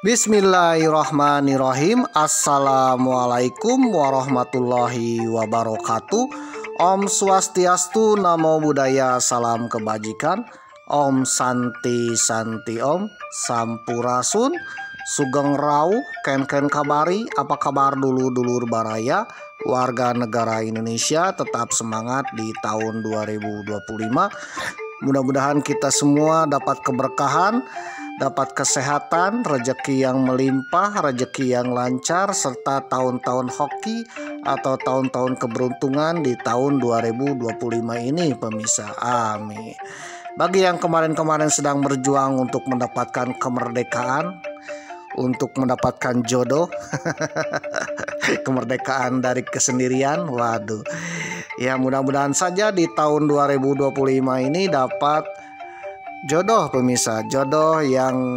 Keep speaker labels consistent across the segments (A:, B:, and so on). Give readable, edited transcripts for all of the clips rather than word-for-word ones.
A: Bismillahirrahmanirrahim. Assalamualaikum warahmatullahi wabarakatuh. Om Swastiastu, Namo Buddhaya, salam kebajikan. Om Santi Santi Om, Sampurasun, Sugeng Rau, Ken kabari. Apa kabar dulur baraya, warga negara Indonesia? Tetap semangat di tahun 2025. Mudah-mudahan kita semua dapat keberkahan, dapat kesehatan, rezeki yang melimpah, rezeki yang lancar, serta tahun-tahun hoki atau tahun-tahun keberuntungan di tahun 2025 ini, pemirsa. Amin. Bagi yang kemarin-kemarin sedang berjuang untuk mendapatkan kemerdekaan, untuk mendapatkan jodoh, kemerdekaan dari kesendirian, waduh. Ya, mudah-mudahan saja di tahun 2025 ini dapat jodoh, pemirsa, jodoh yang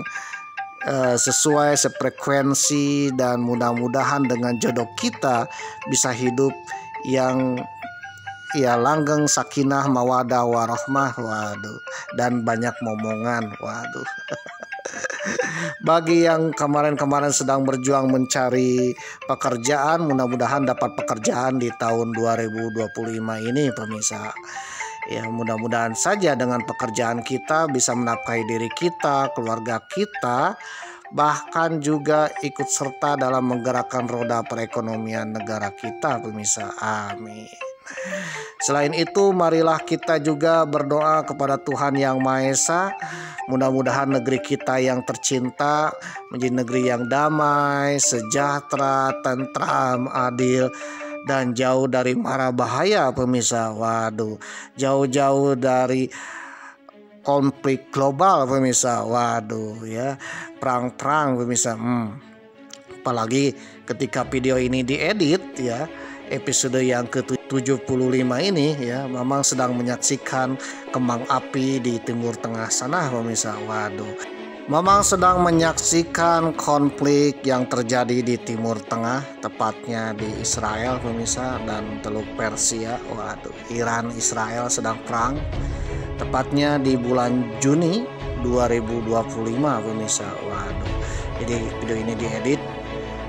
A: sesuai sefrekuensi, dan mudah-mudahan dengan jodoh kita bisa hidup yang langgeng, sakinah, mawadah, warahmah, waduh, dan banyak momongan, waduh. Bagi yang kemarin-kemarin sedang berjuang mencari pekerjaan, mudah-mudahan dapat pekerjaan di tahun 2025 ini, pemirsa. Ya, mudah-mudahan saja dengan pekerjaan kita bisa menafkahi diri kita, keluarga kita, bahkan juga ikut serta dalam menggerakkan roda perekonomian negara kita, pemirsa. Amin. Selain itu, marilah kita juga berdoa kepada Tuhan Yang Maha Esa. Mudah-mudahan negeri kita yang tercinta menjadi negeri yang damai, sejahtera, tentram, adil, dan jauh dari mara bahaya, pemirsa. Waduh, jauh-jauh dari konflik global, pemirsa. Waduh, ya, perang-perang, pemirsa. Apalagi ketika video ini diedit, ya, episode yang ke-75 ini, ya, memang sedang menyaksikan kembang api di Timur Tengah sana, pemirsa. Waduh, memang sedang menyaksikan konflik yang terjadi di Timur Tengah, tepatnya di Israel, pemirsa, dan Teluk Persia. Waduh, Iran Israel sedang perang, tepatnya di bulan Juni 2025, pemirsa. Waduh, jadi video ini diedit,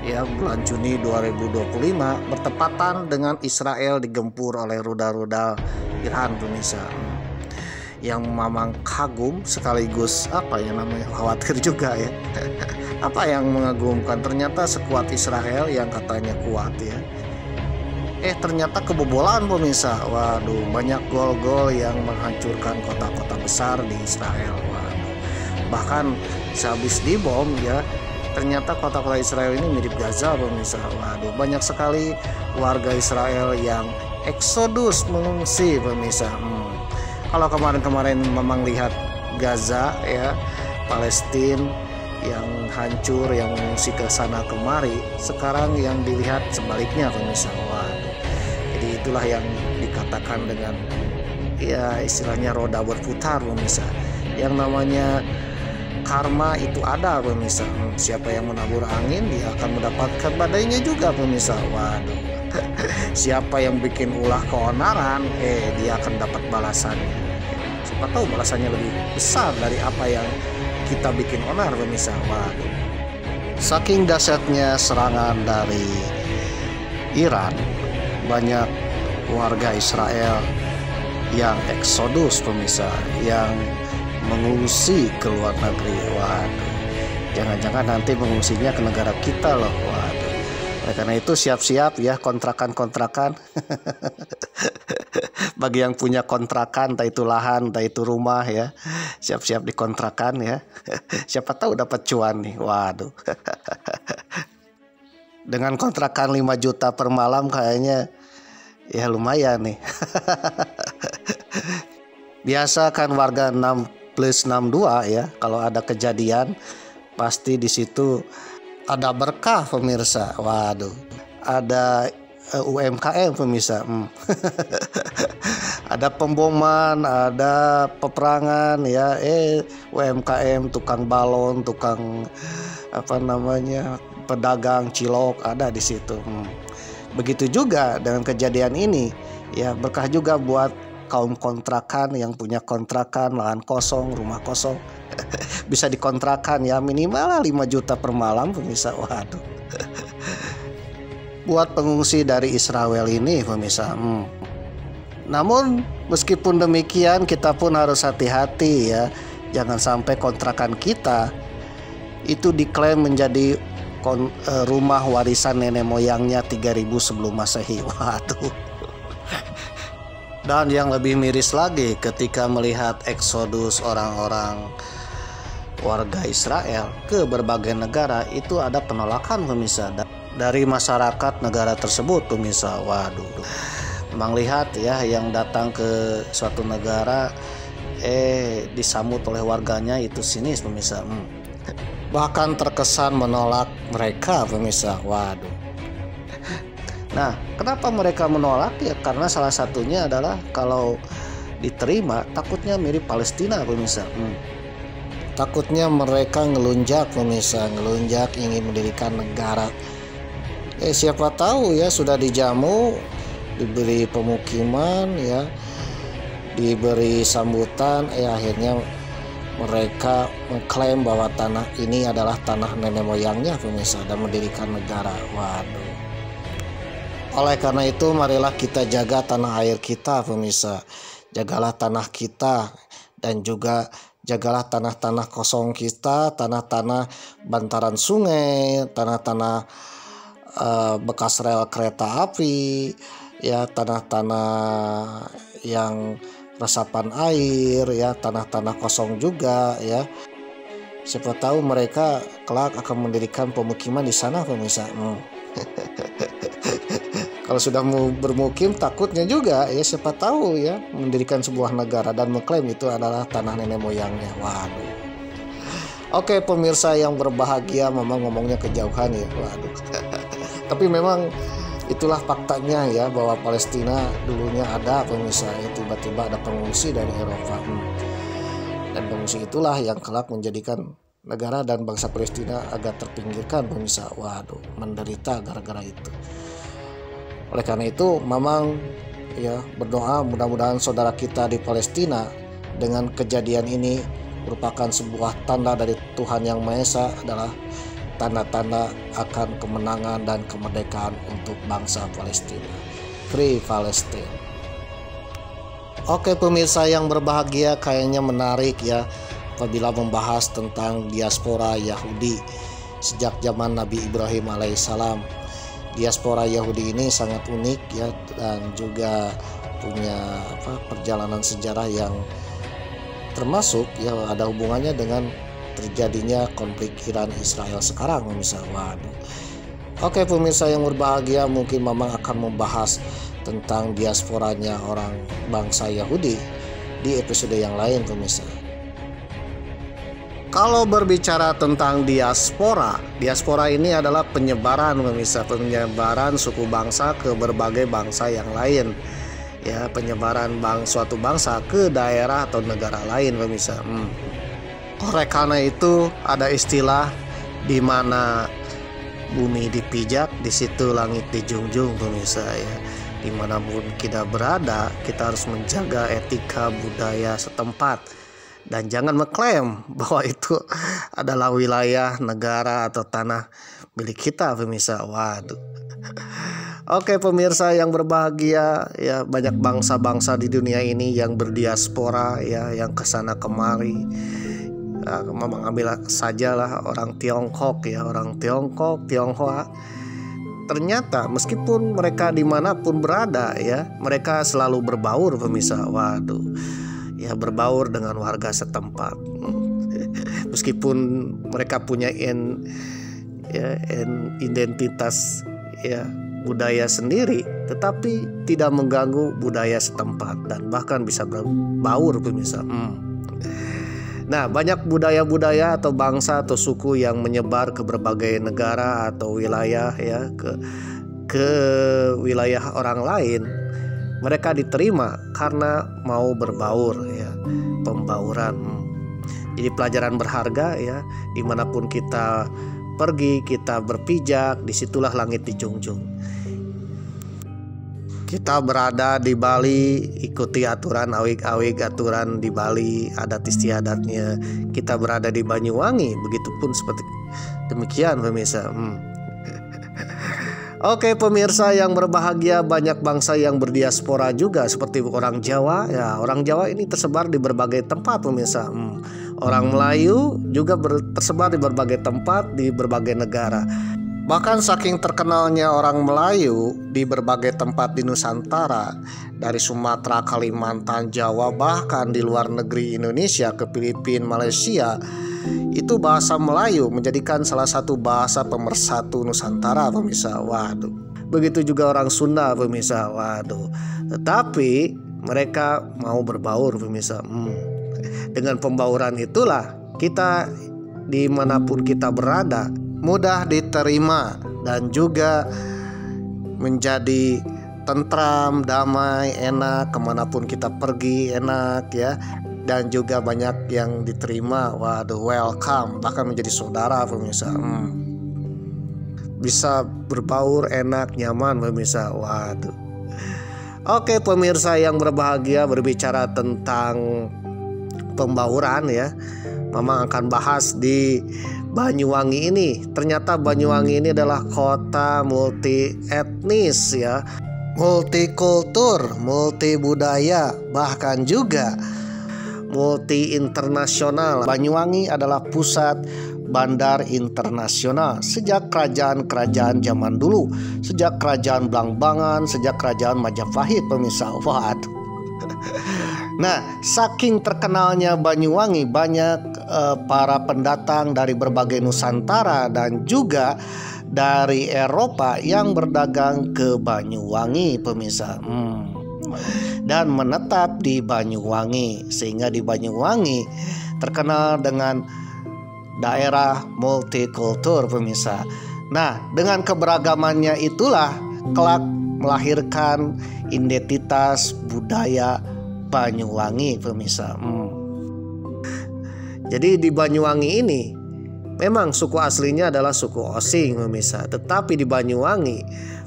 A: ya, bulan Juni 2025, bertepatan dengan Israel digempur oleh rudal-rudal Iran, pemirsa. Yang memang kagum sekaligus khawatir juga, ya. Apa yang mengagumkan, ternyata sekuat Israel yang katanya kuat, ya, ternyata kebobolan, pemirsa. Waduh, banyak gol-gol yang menghancurkan kota-kota besar di Israel. Waduh, bahkan sehabis dibom, ya, ternyata kota-kota Israel ini mirip Gaza, pemirsa. Waduh, banyak sekali warga Israel yang eksodus, mengungsi, pemirsa. Kalau kemarin-kemarin memang lihat Gaza, ya, Palestina yang hancur, yang mengungsi ke sana kemari, sekarang yang dilihat sebaliknya, pemirsa. Waduh, jadi itulah yang dikatakan dengan, ya istilahnya roda berputar pemirsa. Yang namanya karma itu ada pemirsa. Siapa yang menabur angin dia akan mendapatkan badainya juga pemirsa. Waduh. Siapa yang bikin ulah keonaran, dia akan dapat balasannya. Siapa tahu balasannya lebih besar dari apa yang kita bikin onar pemirsa. Waduh. Saking dahsyatnya serangan dari Iran, banyak warga Israel yang eksodus pemirsa, yang mengungsi ke luar negeri. Waduh, jangan-jangan nanti mengungsinya ke negara kita loh. Waduh. Oleh karena itu siap-siap ya kontrakan-kontrakan. Bagi yang punya kontrakan, entah itu lahan, entah itu rumah ya, siap-siap dikontrakan ya. Siapa tahu dapat cuan nih. Waduh. Dengan kontrakan 5 juta per malam kayaknya ya lumayan nih. Biasa kan warga 6+62 ya, kalau ada kejadian pasti di situ ada berkah pemirsa. Waduh, ada UMKM pemirsa. Ada pemboman, ada peperangan ya, UMKM, tukang balon, tukang pedagang cilok ada di situ. Begitu juga dengan kejadian ini ya, berkah juga buat kaum kontrakan yang punya kontrakan, lahan kosong, rumah kosong. Bisa dikontrakan ya, minimal 5 juta per malam pemirsa. Waduh. Buat pengungsi dari Israel ini pemirsa. Namun meskipun demikian kita pun harus hati-hati ya. Jangan sampai kontrakan kita itu diklaim menjadi rumah warisan nenek moyangnya 3000 sebelum Masehi. Waduh. Dan yang lebih miris lagi, ketika melihat eksodus orang-orang warga Israel ke berbagai negara, itu ada penolakan pemirsa dari masyarakat negara tersebut pemirsa. Waduh. Memang lihat ya, yang datang ke suatu negara disambut oleh warganya itu sinis pemirsa. Bahkan terkesan menolak mereka pemirsa. Waduh. Nah, kenapa mereka menolak? Ya karena salah satunya adalah kalau diterima takutnya mirip Palestina pemirsa. Takutnya mereka ngelunjak pemirsa, ngelunjak ingin mendirikan negara. Siapa tahu ya, sudah dijamu, diberi pemukiman ya, diberi sambutan, akhirnya mereka mengklaim bahwa tanah ini adalah tanah nenek moyangnya pemirsa dan mendirikan negara. Waduh. Oleh karena itu marilah kita jaga tanah air kita pemirsa. Jagalah tanah kita dan juga jagalah tanah-tanah kosong kita, tanah-tanah bantaran sungai, tanah-tanah bekas rel kereta api, ya tanah-tanah yang resapan air, ya tanah-tanah kosong juga ya. Siapa tahu mereka kelak akan mendirikan pemukiman di sana pemirsa. Kalau sudah mau bermukim takutnya juga ya, siapa tahu ya mendirikan sebuah negara dan mengklaim itu adalah tanah nenek moyangnya. Waduh. Oke pemirsa yang berbahagia, memang ngomongnya kejauhan ya. Waduh. Tapi memang itulah faktanya ya, bahwa Palestina dulunya ada pemirsa, tiba-tiba ada pengungsi dari Eropa. Dan pengungsi itulah yang kelak menjadikan negara dan bangsa Palestina agak terpinggirkan pemirsa. Waduh, menderita gara-gara itu. Oleh karena itu memang ya berdoa mudah-mudahan saudara kita di Palestina dengan kejadian ini merupakan sebuah tanda dari Tuhan Yang Maha Esa, adalah tanda-tanda akan kemenangan dan kemerdekaan untuk bangsa Palestina. Free Palestine. Oke pemirsa yang berbahagia, kayaknya menarik ya apabila membahas tentang diaspora Yahudi sejak zaman Nabi Ibrahim alaihissalam. Diaspora Yahudi ini sangat unik ya, dan juga punya perjalanan sejarah yang termasuk ya ada hubungannya dengan terjadinya konflik Iran Israel sekarang pemirsa. Waduh. Oke pemirsa yang berbahagia, mungkin Mamang akan membahas tentang diasporanya orang bangsa Yahudi di episode yang lain pemirsa. Kalau berbicara tentang diaspora ini adalah penyebaran pemirsa, penyebaran suku bangsa ke berbagai bangsa yang lain. ya penyebaran suatu bangsa ke daerah atau negara lain pemirsa. Oleh karena itu ada istilah di mana bumi dipijak, di situ langit dijunjung pemirsa ya. Dimanapun kita berada, kita harus menjaga etika budaya setempat dan jangan mengklaim bahwa itu adalah wilayah, negara atau tanah milik kita pemirsa. Waduh. Oke pemirsa yang berbahagia ya, banyak bangsa-bangsa di dunia ini yang berdiaspora ya, yang kesana kemari. Memang ambil sajalah orang Tiongkok ya, orang Tiongkok, Tionghoa. Ternyata meskipun mereka dimanapun berada ya, mereka selalu berbaur pemirsa. Waduh, ya berbaur dengan warga setempat. Meskipun mereka punya identitas ya budaya sendiri, tetapi tidak mengganggu budaya setempat dan bahkan bisa berbaur pemirsa. Nah, banyak budaya-budaya atau bangsa atau suku yang menyebar ke berbagai negara atau wilayah ya, ke wilayah orang lain. Mereka diterima karena mau berbaur ya, pembauran. Jadi pelajaran berharga ya, dimanapun kita pergi, kita berpijak, disitulah langit dijunjung. Kita berada di Bali, ikuti aturan awig-awig aturan di Bali, adat istiadatnya. Kita berada di Banyuwangi, begitupun seperti demikian pemirsa. Oke pemirsa yang berbahagia, banyak bangsa yang berdiaspora juga seperti orang Jawa ya. Orang Jawa ini tersebar di berbagai tempat pemirsa. Orang Melayu juga tersebar di berbagai tempat di berbagai negara. Bahkan saking terkenalnya orang Melayu di berbagai tempat di Nusantara, dari Sumatera, Kalimantan, Jawa, bahkan di luar negeri Indonesia ke Filipina, Malaysia, itu bahasa Melayu menjadikan salah satu bahasa pemersatu Nusantara pemirsa. Waduh. Begitu juga orang Sunda pemirsa. Waduh. Tetapi mereka mau berbaur pemirsa. Dengan pembauran itulah kita dimanapun kita berada mudah diterima dan juga menjadi tentram, damai, enak, kemanapun kita pergi enak ya. Dan juga banyak yang diterima, waduh, welcome, bahkan menjadi saudara pemirsa. Bisa berbaur enak, nyaman pemirsa. Waduh. Oke pemirsa yang berbahagia, berbicara tentang pembauran ya, Mama akan bahas di Banyuwangi ini. Ternyata Banyuwangi ini adalah kota multi etnis ya, multikultur, multi budaya, bahkan juga multi internasional. Banyuwangi adalah pusat bandar internasional sejak kerajaan-kerajaan zaman dulu, sejak kerajaan Blangbangan, sejak kerajaan Majapahit pemirsa. Waduh. Nah, saking terkenalnya Banyuwangi, banyak para pendatang dari berbagai Nusantara dan juga dari Eropa yang berdagang ke Banyuwangi pemirsa. Dan menetap di Banyuwangi, sehingga di Banyuwangi terkenal dengan daerah multikultur pemirsa. Nah, dengan keberagamannya itulah kelak melahirkan identitas budaya Banyuwangi pemirsa. Jadi di Banyuwangi ini memang suku aslinya adalah suku Osing pemirsa, tetapi di Banyuwangi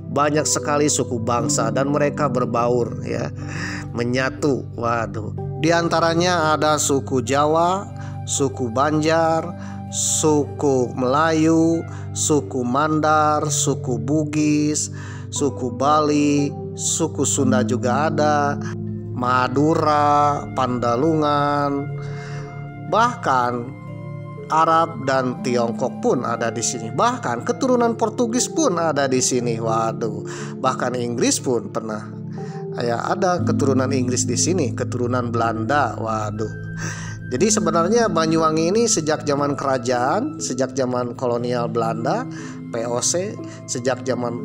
A: banyak sekali suku bangsa dan mereka berbaur ya, menyatu. Waduh. Di antaranya ada suku Jawa, suku Banjar, suku Melayu, suku Mandar, suku Bugis, suku Bali, suku Sunda juga ada, Madura, Pandalungan, bahkan Arab dan Tiongkok pun ada di sini. Bahkan keturunan Portugis pun ada di sini. Waduh. Bahkan Inggris pun pernah. Ya, ada keturunan Inggris di sini, keturunan Belanda. Waduh. Jadi sebenarnya Banyuwangi ini sejak zaman kerajaan, sejak zaman kolonial Belanda, POC, sejak zaman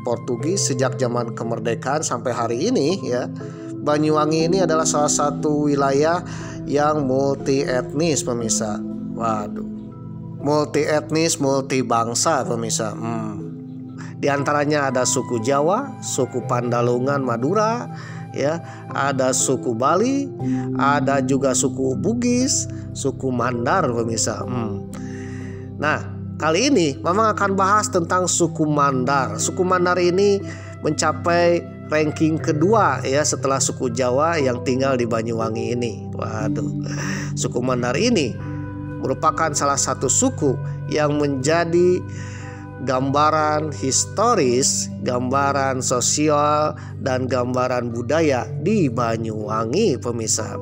A: Portugis, sejak zaman kemerdekaan sampai hari ini ya, Banyuwangi ini adalah salah satu wilayah yang multi etnis pemirsa. Waduh. Multi etnis, multi bangsa pemirsa. Di antaranya ada suku Jawa, suku Pandalungan, Madura ya, ada suku Bali, ada juga suku Bugis, suku Mandar pemirsa. Nah, kali ini Mamang akan bahas tentang suku Mandar. Suku Mandar ini mencapai ranking kedua ya setelah suku Jawa yang tinggal di Banyuwangi ini. Waduh, suku Mandar ini merupakan salah satu suku yang menjadi gambaran historis, gambaran sosial, dan gambaran budaya di Banyuwangi pemirsa.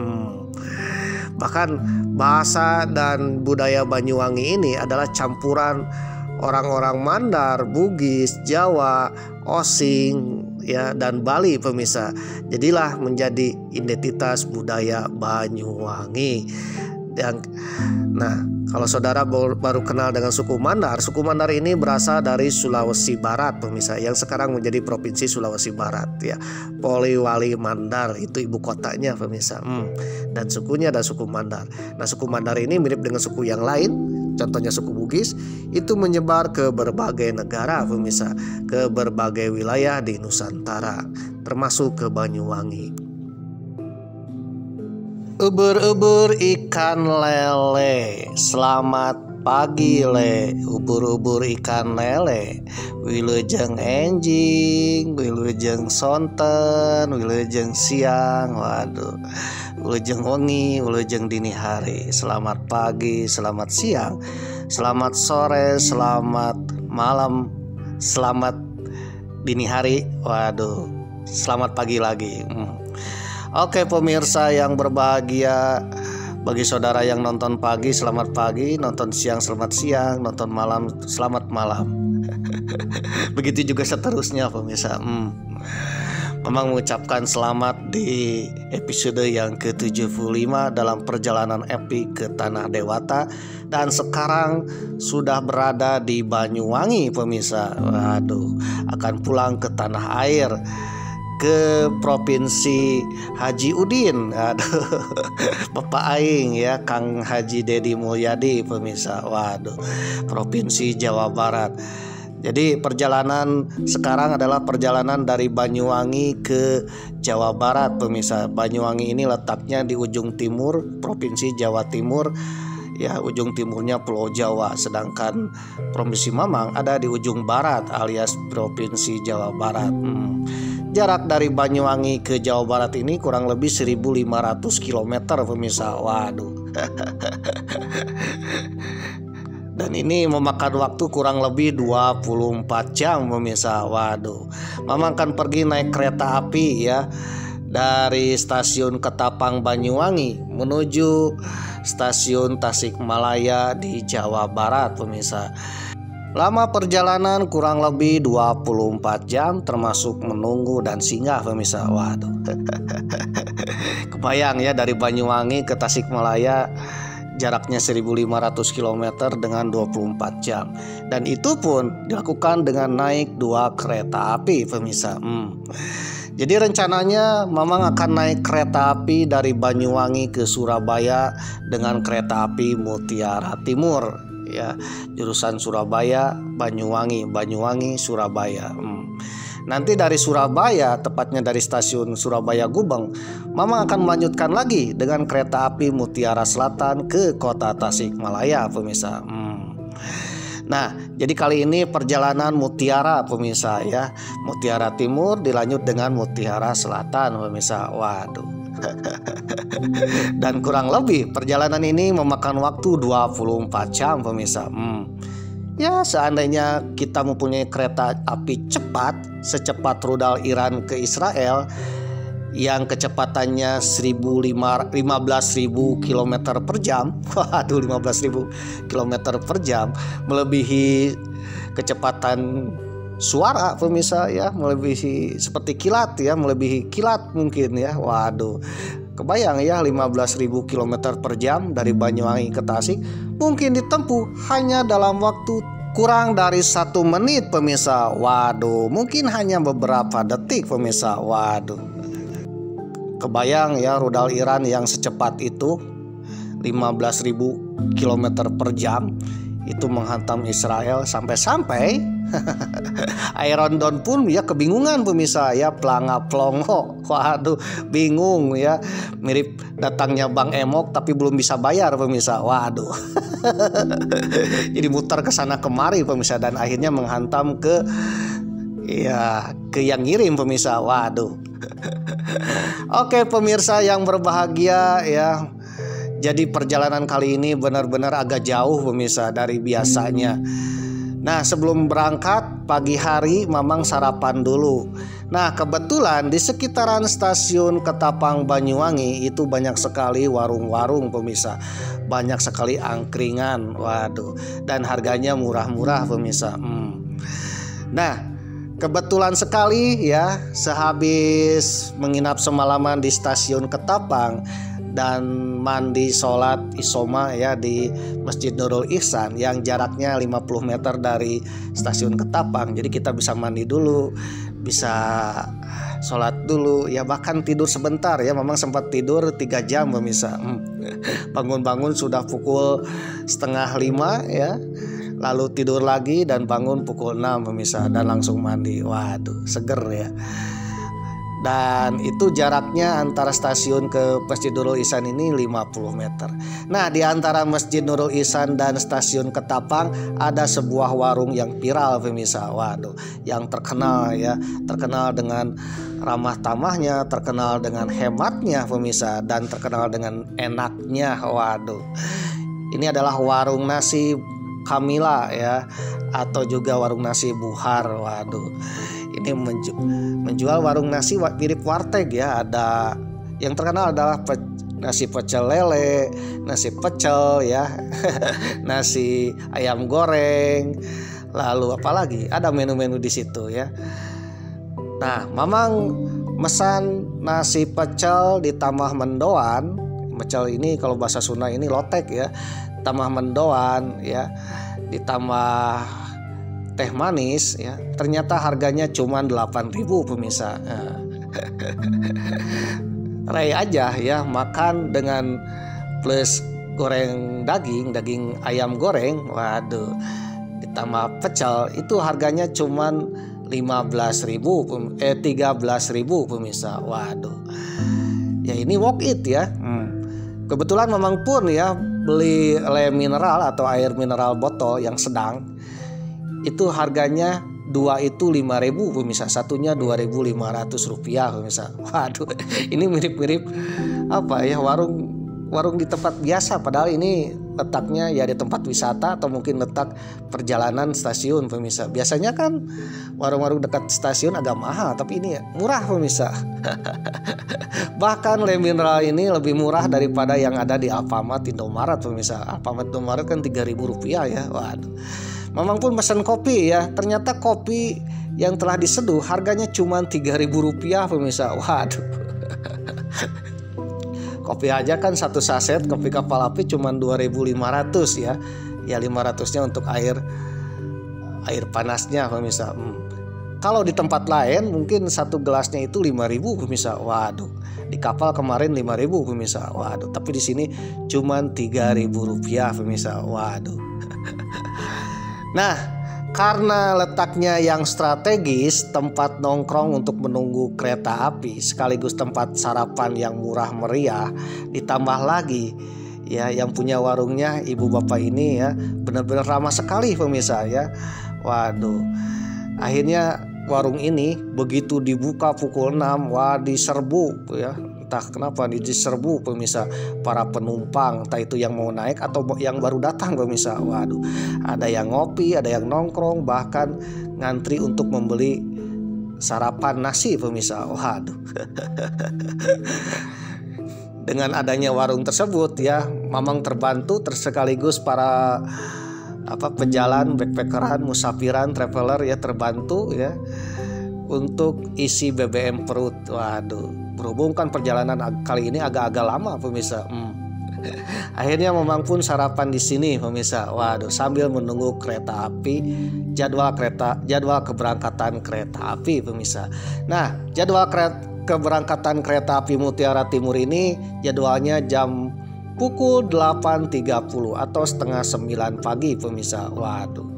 A: Bahkan bahasa dan budaya Banyuwangi ini adalah campuran orang-orang Mandar, Bugis, Jawa, Osing, ya, dan Bali pemirsa. Jadilah menjadi identitas budaya Banyuwangi. Nah, kalau saudara baru kenal dengan suku Mandar ini berasal dari Sulawesi Barat pemirsa, yang sekarang menjadi provinsi Sulawesi Barat ya. Poliwali Mandar itu ibu kotanya pemirsa. Dan sukunya ada suku Mandar. Nah, suku Mandar ini mirip dengan suku yang lain, contohnya suku Bugis, itu menyebar ke berbagai negara pemirsa, ke berbagai wilayah di Nusantara, termasuk ke Banyuwangi. Ubur-ubur ikan lele, selamat pagi le, ubur-ubur ikan lele, wilujeng enjing, wilujeng sonten, wilujeng siang, waduh, wilujeng wengi, wilujeng dini hari. Selamat pagi, selamat siang, selamat sore, selamat malam, selamat dini hari, waduh, selamat pagi lagi. Oke pemirsa yang berbahagia, bagi saudara yang nonton pagi selamat pagi, nonton siang selamat siang, nonton malam selamat malam. Begitu juga seterusnya pemirsa. Memang mengucapkan selamat di episode yang ke-75 dalam perjalanan epik ke Tanah Dewata, dan sekarang sudah berada di Banyuwangi pemirsa. Waduh, akan pulang ke tanah air, ke Provinsi Haji Udin. Aduh, Bapak Aing ya, Kang Haji Dedi Mulyadi pemirsa. Waduh, Provinsi Jawa Barat. Jadi perjalanan sekarang adalah perjalanan dari Banyuwangi ke Jawa Barat pemirsa. Banyuwangi ini letaknya di ujung timur Provinsi Jawa Timur ya, ujung timurnya Pulau Jawa, sedangkan Provinsi Mamang ada di ujung barat alias Provinsi Jawa Barat. Jarak dari Banyuwangi ke Jawa Barat ini kurang lebih 1.500 km pemirsa. Waduh. Dan ini memakan waktu kurang lebih 24 jam pemirsa. Waduh. Mamang akan pergi naik kereta api ya, dari stasiun Ketapang Banyuwangi menuju stasiun Tasikmalaya di Jawa Barat pemirsa. Lama perjalanan kurang lebih 24 jam termasuk menunggu dan singgah pemirsa. Waduh. Kebayang ya, dari Banyuwangi ke Tasikmalaya jaraknya 1.500 km dengan 24 jam. Dan itu pun dilakukan dengan naik 2 kereta api pemirsa. Jadi rencananya Mamang akan naik kereta api dari Banyuwangi ke Surabaya dengan kereta api Mutiara Timur ya, jurusan Surabaya Banyuwangi, Banyuwangi Surabaya. Nanti dari Surabaya, tepatnya dari stasiun Surabaya Gubeng, Mamang akan melanjutkan lagi dengan kereta api Mutiara Selatan ke kota Tasikmalaya pemirsa. Nah, jadi kali ini perjalanan Mutiara pemirsa ya, Mutiara Timur dilanjut dengan Mutiara Selatan pemirsa. Waduh. Dan kurang lebih perjalanan ini memakan waktu 24 jam pemirsa. Ya, seandainya kita mempunyai kereta api cepat secepat rudal Iran ke Israel yang kecepatannya 15.000 km per jam. Waduh, 15.000 km per jam, melebihi kecepatan suara pemirsa ya, melebihi seperti kilat ya, melebihi kilat mungkin ya. Waduh, kebayang ya, 15.000 km per jam dari Banyuwangi ke Tasik mungkin ditempuh hanya dalam waktu kurang dari 1 menit pemirsa. Waduh, mungkin hanya beberapa detik pemirsa. Waduh, kebayang ya, rudal Iran yang secepat itu 15.000 km per jam itu menghantam Israel, sampai-sampai Aerodon pun ya kebingungan pemirsa ya, pelanga plongo, waduh bingung ya, mirip datangnya Bang Emok tapi belum bisa bayar pemirsa, waduh. Jadi muter ke sana kemari pemirsa dan akhirnya menghantam ke yang ngirim pemirsa, waduh. Oke pemirsa yang berbahagia ya, jadi perjalanan kali ini benar-benar agak jauh pemirsa dari biasanya. Nah sebelum berangkat pagi hari Mamang sarapan dulu. Nah kebetulan di sekitaran stasiun Ketapang Banyuwangi itu banyak sekali warung-warung pemirsa, banyak sekali angkringan, waduh, dan harganya murah-murah pemirsa. Nah kebetulan sekali ya, sehabis menginap semalaman di stasiun Ketapang dan mandi sholat isoma ya di Masjid Nurul Ihsan yang jaraknya 50 meter dari stasiun Ketapang. Jadi kita bisa mandi dulu, bisa sholat dulu ya, bahkan tidur sebentar ya. Memang sempat tidur 3 jam pemirsa. Bangun-bangun sudah pukul 4:30 ya, lalu tidur lagi dan bangun pukul 6 pemirsa dan langsung mandi. Waduh seger ya. Dan itu jaraknya antara stasiun ke Masjid Nurul Ihsan ini 50 meter. Nah di antara Masjid Nurul Ihsan dan stasiun Ketapang ada sebuah warung yang viral pemirsa. Waduh, yang terkenal ya, terkenal dengan ramah tamahnya, terkenal dengan hematnya pemirsa, dan terkenal dengan enaknya. Waduh, ini adalah warung nasi Kamila ya, atau juga warung nasi Buhar. Waduh, ini menjual warung nasi mirip warteg ya. Ada yang terkenal adalah nasi pecel lele, nasi pecel ya, nasi ayam goreng, lalu apalagi ada menu-menu di situ ya. Nah Mamang mesan nasi pecel ditambah mendoan. Pecel ini kalau bahasa Sunda ini lotek ya, tambah mendoan ya, ditambah teh manis ya. Ternyata harganya cuma 8.000 pemirsa. Ray aja ya, makan dengan plus goreng daging ayam goreng, waduh, ditambah pecel itu harganya cuma 13.000 pemirsa. Waduh, ya ini walk it ya. Kebetulan Mamang pun ya beli le mineral atau air mineral botol yang sedang. Itu harganya 2 itu 5.000 pemirsa, satunya 2.500 rupiah pemirsa. Waduh, ini mirip-mirip apa ya, warung di tempat biasa, padahal ini letaknya ya di tempat wisata atau mungkin letak perjalanan stasiun pemirsa. Biasanya kan warung-warung dekat stasiun agak mahal, tapi ini murah pemirsa. Bahkan le mineral ini lebih murah daripada yang ada di Alfamart Indomaret pemirsa. Alfamart Indomaret kan 3.000 rupiah ya. Waduh, Mamang pun pesan kopi ya. Ternyata kopi yang telah diseduh harganya cuma 3.000 rupiah pemirsa. Waduh. Kopi aja kan satu saset kopi kapal api cuma 2.500 ya. Ya 500-nya untuk air panasnya pemirsa. Kalau di tempat lain mungkin satu gelasnya itu 5.000 pemirsa. Waduh, di kapal kemarin 5.000 pemirsa. Waduh, tapi di sini cuma 3.000 rupiah pemirsa. Waduh. Nah, karena letaknya yang strategis, tempat nongkrong untuk menunggu kereta api sekaligus tempat sarapan yang murah meriah, ditambah lagi ya yang punya warungnya ibu bapak ini ya benar-benar ramah sekali pemirsa ya. Waduh, akhirnya warung ini begitu dibuka pukul 6, wah diserbu ya. Entah kenapa diserbu pemirsa para penumpang, entah itu yang mau naik atau yang baru datang pemirsa. Waduh, ada yang ngopi, ada yang nongkrong, bahkan ngantri untuk membeli sarapan nasi pemirsa. Waduh. Dengan adanya warung tersebut ya, Mamang terbantu sekaligus para pejalan, backpackeran, musafiran, traveler ya terbantu ya untuk isi BBM perut. Waduh, berhubung kan perjalanan kali ini agak-agak lama pemirsa. Akhirnya Mamang pun sarapan di sini pemirsa. Waduh, sambil menunggu kereta api, jadwal keberangkatan kereta api pemirsa. Nah, jadwal keberangkatan kereta api Mutiara Timur ini jadwalnya jam pukul 8.30 atau 8:30 pagi pemirsa. Waduh.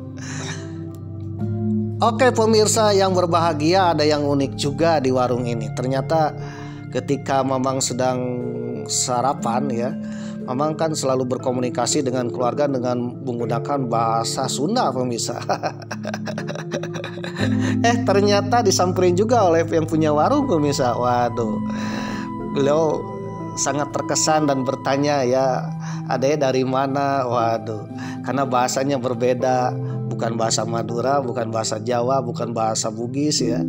A: Oke pemirsa yang berbahagia, ada yang unik juga di warung ini. Ternyata ketika Mamang sedang sarapan ya, Mamang kan selalu berkomunikasi dengan keluarga dengan menggunakan bahasa Sunda pemirsa. Ternyata disamperin juga oleh yang punya warung pemirsa. Waduh, beliau sangat terkesan dan bertanya ya, adek dari mana? Waduh, karena bahasanya berbeda, bukan bahasa Madura, bukan bahasa Jawa, bukan bahasa Bugis ya,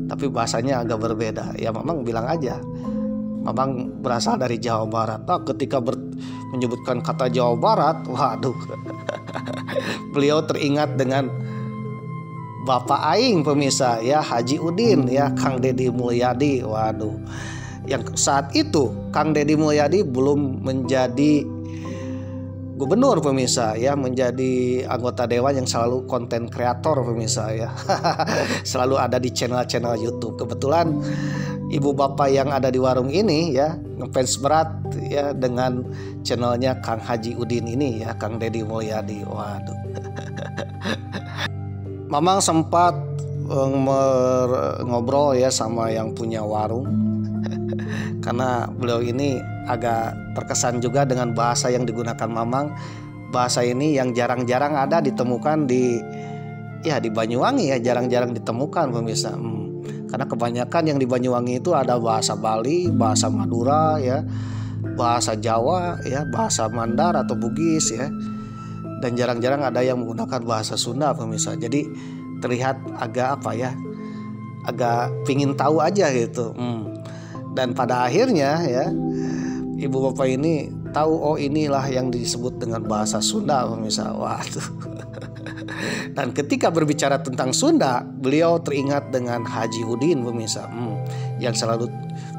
A: tapi bahasanya agak berbeda. Ya Mamang bilang aja, Mamang berasal dari Jawa Barat. Ketika menyebutkan kata Jawa Barat, waduh, beliau teringat dengan Bapak Aing pemirsa ya, Haji Udin ya, Kang Deddy Mulyadi. Waduh, yang saat itu Kang Deddy Mulyadi belum menjadi gubernur pemirsa ya, menjadi anggota dewan yang selalu konten kreator pemirsa ya. Selalu ada di channel-channel YouTube. Kebetulan ibu bapak yang ada di warung ini ya ngefans berat ya dengan channelnya Kang Haji Udin ini ya, Kang Deddy Mulyadi. Waduh. Mamang sempat ngobrol ya sama yang punya warung, karena beliau ini agak terkesan juga dengan bahasa yang digunakan Mamang. Bahasa ini yang jarang-jarang ada ditemukan di Banyuwangi ya, jarang-jarang ditemukan pemirsa. Karena kebanyakan yang di Banyuwangi itu ada bahasa Bali, bahasa Madura ya, bahasa Jawa ya, bahasa Mandar atau Bugis ya. Dan jarang-jarang ada yang menggunakan bahasa Sunda pemirsa. Jadi terlihat agak agak pingin tahu aja gitu. Dan pada akhirnya ya, ibu bapak ini tahu, oh inilah yang disebut dengan bahasa Sunda pemirsa. Waduh. Dan ketika berbicara tentang Sunda, beliau teringat dengan Haji Udin pemirsa, yang selalu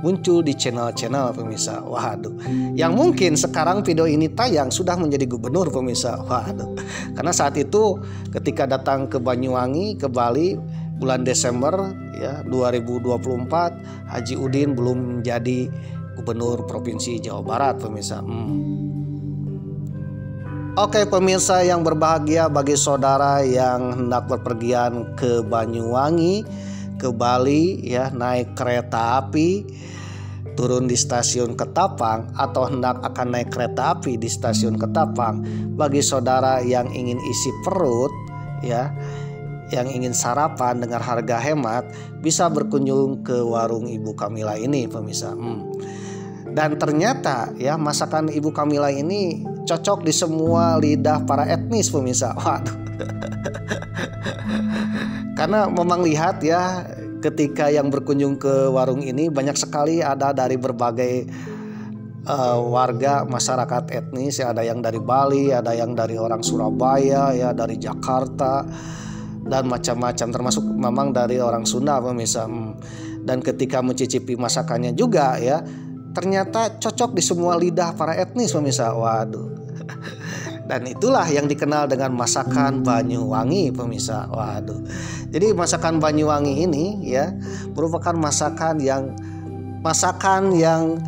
A: muncul di channel-channel pemirsa. Waduh, yang mungkin sekarang video ini tayang sudah menjadi gubernur pemirsa. Waduh, karena saat itu ketika datang ke Banyuwangi, ke Bali bulan Desember ya 2024, Haji Udin belum menjadi gubernur provinsi Jawa Barat pemirsa. Oke pemirsa yang berbahagia, bagi saudara yang hendak berpergian ke Banyuwangi, ke Bali ya, naik kereta api, turun di stasiun Ketapang, atau hendak akan naik kereta api di stasiun Ketapang, bagi saudara yang ingin isi perut ya, yang ingin sarapan dengan harga hemat, bisa berkunjung ke warung Ibu Kamila ini pemirsa. Dan ternyata ya, masakan Ibu Kamila ini cocok di semua lidah para etnis pemirsa. Waduh. Karena memang lihat ya, ketika yang berkunjung ke warung ini banyak sekali ada dari berbagai warga masyarakat etnis ya, ada yang dari Bali, ada yang dari orang Surabaya ya, dari Jakarta dan macam-macam, termasuk memang dari orang Sunda pemirsa. Dan ketika mencicipi masakannya juga ya, ternyata cocok di semua lidah para etnis pemirsa. Waduh. Dan itulah yang dikenal dengan masakan Banyuwangi pemirsa. Waduh. Jadi masakan Banyuwangi ini ya merupakan masakan yang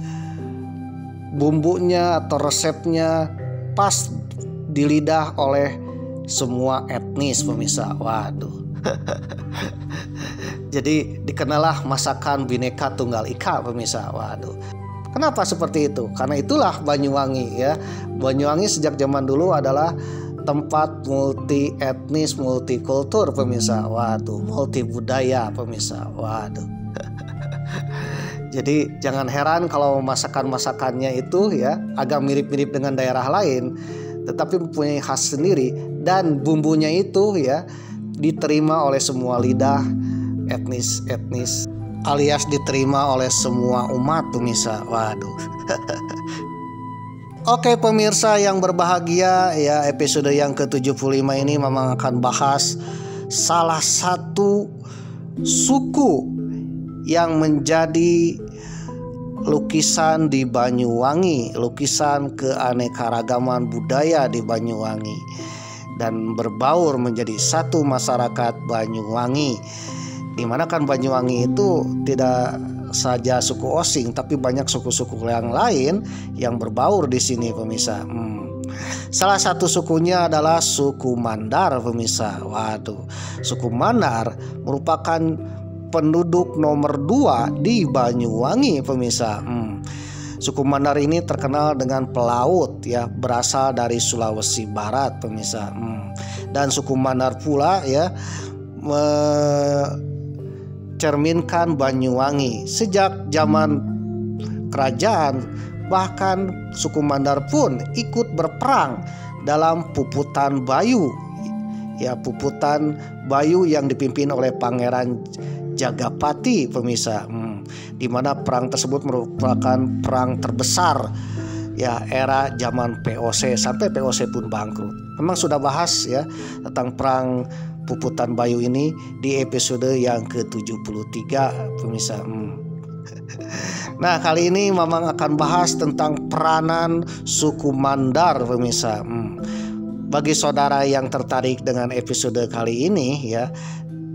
A: bumbunya atau resepnya pas di lidah oleh semua etnis pemirsa. Waduh. Jadi dikenallah masakan Bhinneka Tunggal Ika pemirsa. Waduh. Kenapa seperti itu? Karena itulah Banyuwangi ya. Banyuwangi sejak zaman dulu adalah tempat multi etnis, multi kultur pemirsa. Waduh, multi budaya pemirsa. Waduh. Jadi jangan heran kalau masakan-masakannya itu ya agak mirip-mirip dengan daerah lain, tetapi mempunyai khas sendiri, dan bumbunya itu ya diterima oleh semua lidah etnis alias diterima oleh semua umat pemirsa. Waduh. Oke pemirsa yang berbahagia ya, episode yang ke-75 ini memang akan bahas salah satu suku yang menjadi lukisan di Banyuwangi, lukisan keanekaragaman budaya di Banyuwangi, dan berbaur menjadi satu masyarakat Banyuwangi. Dimana kan Banyuwangi itu tidak saja suku Osing, tapi banyak suku-suku yang lain yang berbaur di sini pemirsa. Salah satu sukunya adalah suku Mandar, pemirsa. Waduh, suku Mandar merupakan penduduk nomor 2 di Banyuwangi, pemirsa. Suku Mandar ini terkenal dengan pelaut, ya, berasal dari Sulawesi Barat, pemirsa. Dan suku Mandar pula, ya, mencerminkan Banyuwangi sejak zaman kerajaan. Bahkan suku Mandar pun ikut berperang dalam Puputan Bayu, ya, Puputan Bayu yang dipimpin oleh Pangeran Jagapati, pemirsa. Di mana perang tersebut merupakan perang terbesar, ya, era zaman POC, sampai POC pun bangkrut. Memang sudah bahas, ya, tentang perang Puputan Bayu ini di episode yang ke-73, pemirsa. Nah, kali ini Mamang akan bahas tentang peranan suku Mandar, pemirsa. Bagi saudara yang tertarik dengan episode kali ini, ya,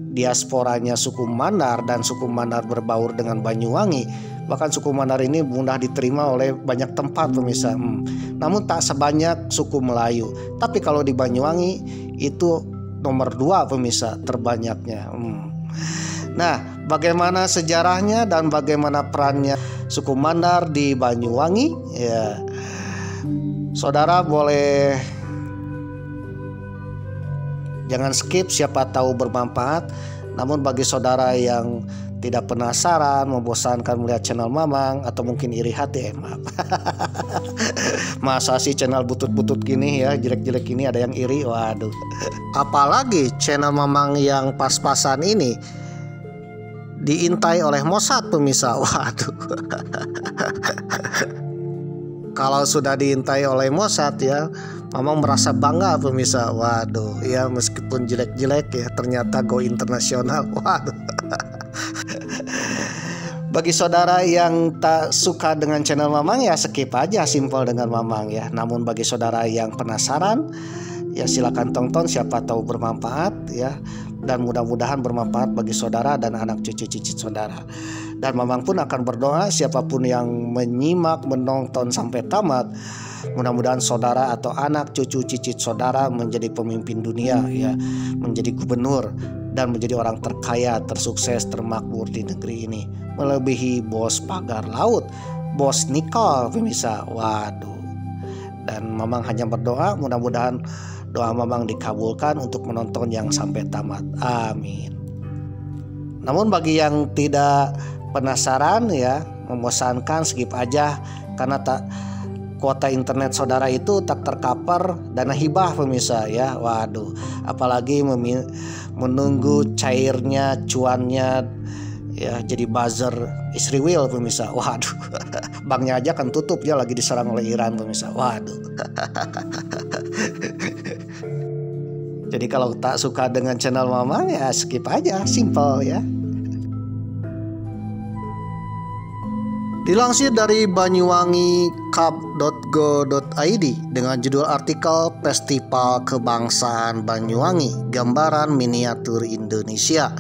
A: diasporanya suku Mandar dan suku Mandar berbaur dengan Banyuwangi. Bahkan suku Mandar ini mudah diterima oleh banyak tempat, pemirsa. Namun tak sebanyak suku Melayu. Tapi kalau di Banyuwangi itu nomor 2, pemirsa, terbanyaknya. Nah, bagaimana sejarahnya dan bagaimana perannya suku Mandar di Banyuwangi? Ya, saudara boleh jangan skip, siapa tahu bermanfaat. Namun bagi saudara yang tidak penasaran, membosankan melihat channel Mamang, atau mungkin iri hati, maaf. Masa sih channel butut-butut gini, ya, jelek-jelek ini ada yang iri? Waduh. Apalagi channel Mamang yang pas-pasan ini diintai oleh Mossad, pemirsa. Waduh. Kalau sudah diintai oleh Mossad, ya, Mamang merasa bangga, pemirsa. Waduh, ya, meskipun jelek-jelek, ya, ternyata go internasional. Waduh. Bagi saudara yang tak suka dengan channel Mamang, ya skip aja, simpel dengan Mamang, ya. Namun bagi saudara yang penasaran, ya, silakan tonton, siapa tahu bermanfaat, ya. Dan mudah-mudahan bermanfaat bagi saudara dan anak cucu cicit saudara. Dan Mamang pun akan berdoa siapapun yang menyimak, menonton sampai tamat, mudah-mudahan saudara atau anak cucu cicit saudara menjadi pemimpin dunia, ya, menjadi gubernur dan menjadi orang terkaya, tersukses, termakmur di negeri ini, melebihi bos pagar laut, bos nikel, pemirsa. Waduh. Dan Mamang hanya berdoa, mudah-mudahan doa Mamang dikabulkan untuk menonton yang sampai tamat. Amin. Namun bagi yang tidak penasaran, ya, membosankan, skip aja, karena kuota internet saudara itu tak tercover dana hibah, pemirsa, ya. Waduh, apalagi menunggu cairnya cuannya, ya, jadi buzzer istri will, pemirsa. Waduh. Banknya aja kan tutup, ya, lagi diserang oleh Iran, pemirsa. Waduh. Jadi kalau tak suka dengan channel Mamang, ya skip aja, simple, ya. Dilansir dari banyuwangi.cup.go.id dengan judul artikel Festival Kebangsaan Banyuwangi, Gambaran Miniatur Indonesia,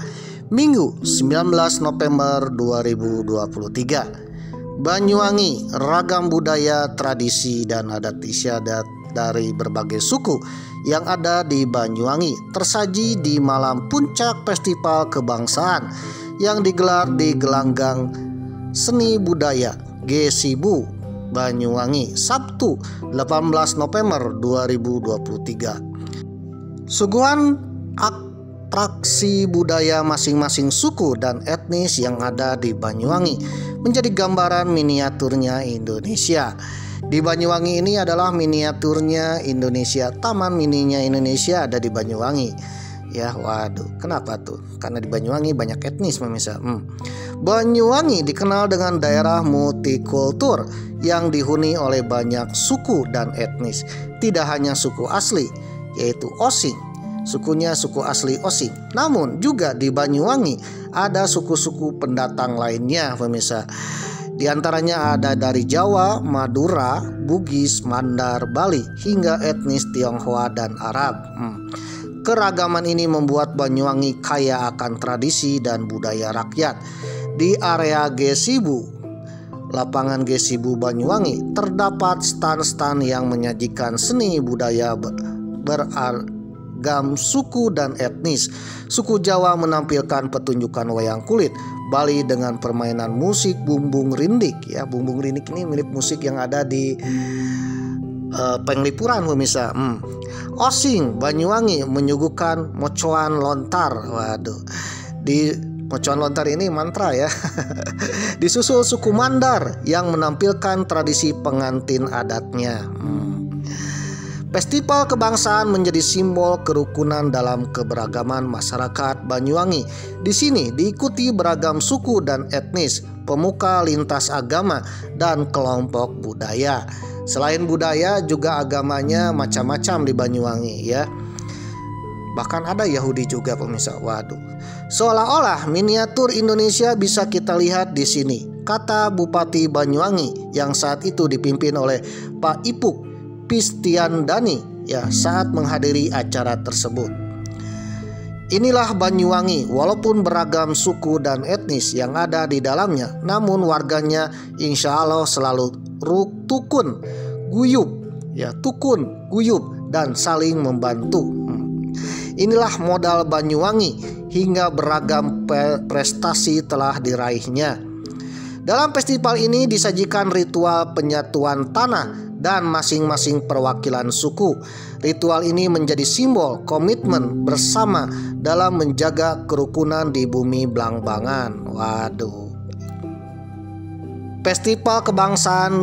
A: Minggu 19 November 2023. Banyuwangi, ragam budaya, tradisi, dan adat istiadat dari berbagai suku yang ada di Banyuwangi tersaji di malam puncak Festival Kebangsaan yang digelar di Gelanggang Seni Budaya Gesibu, Banyuwangi, Sabtu 18 November 2023. Suguhan atraksi budaya masing-masing suku dan etnis yang ada di Banyuwangi menjadi gambaran miniaturnya Indonesia. Di Banyuwangi ini adalah miniaturnya Indonesia, taman mininya Indonesia ada di Banyuwangi. Ya, waduh, kenapa tuh? Karena di Banyuwangi banyak etnis, pemirsa. Banyuwangi dikenal dengan daerah multikultur yang dihuni oleh banyak suku dan etnis. Tidak hanya suku asli, yaitu Osing. Sukunya suku asli Osing. Namun juga di Banyuwangi ada suku-suku pendatang lainnya, pemirsa. Di antaranya ada dari Jawa, Madura, Bugis, Mandar, Bali, hingga etnis Tionghoa dan Arab. Keragaman ini membuat Banyuwangi kaya akan tradisi dan budaya rakyat. Di area Gesibu, lapangan Gesibu Banyuwangi terdapat stan-stan yang menyajikan seni budaya beragam suku dan etnis. Suku Jawa menampilkan pertunjukan wayang kulit, Bali dengan permainan musik bumbung rindik. Ya, bumbung rindik ini mirip musik yang ada di Penglipuran pemirsa. Osing Banyuwangi menyuguhkan mocoan lontar. Waduh, di mocoan lontar ini mantra ya. Disusul suku Mandar yang menampilkan tradisi pengantin adatnya. Festival kebangsaan menjadi simbol kerukunan dalam keberagaman masyarakat Banyuwangi. Di sini diikuti beragam suku dan etnis, pemuka lintas agama dan kelompok budaya. Selain budaya juga agamanya macam-macam di Banyuwangi ya. Bahkan ada Yahudi juga pemirsa. Waduh. Seolah-olah miniatur Indonesia bisa kita lihat di sini, kata Bupati Banyuwangi yang saat itu dipimpin oleh Pak Ipuk Pistiandani ya saat menghadiri acara tersebut. Inilah Banyuwangi, walaupun beragam suku dan etnis yang ada di dalamnya, namun warganya insya Allah selalu tukun guyub ya, tukun guyub dan saling membantu. Inilah modal Banyuwangi hingga beragam prestasi telah diraihnya. Dalam festival ini disajikan ritual penyatuan tanah dan masing-masing perwakilan suku. Ritual ini menjadi simbol komitmen bersama dalam menjaga kerukunan di bumi Blambangan. Waduh. Festival kebangsaan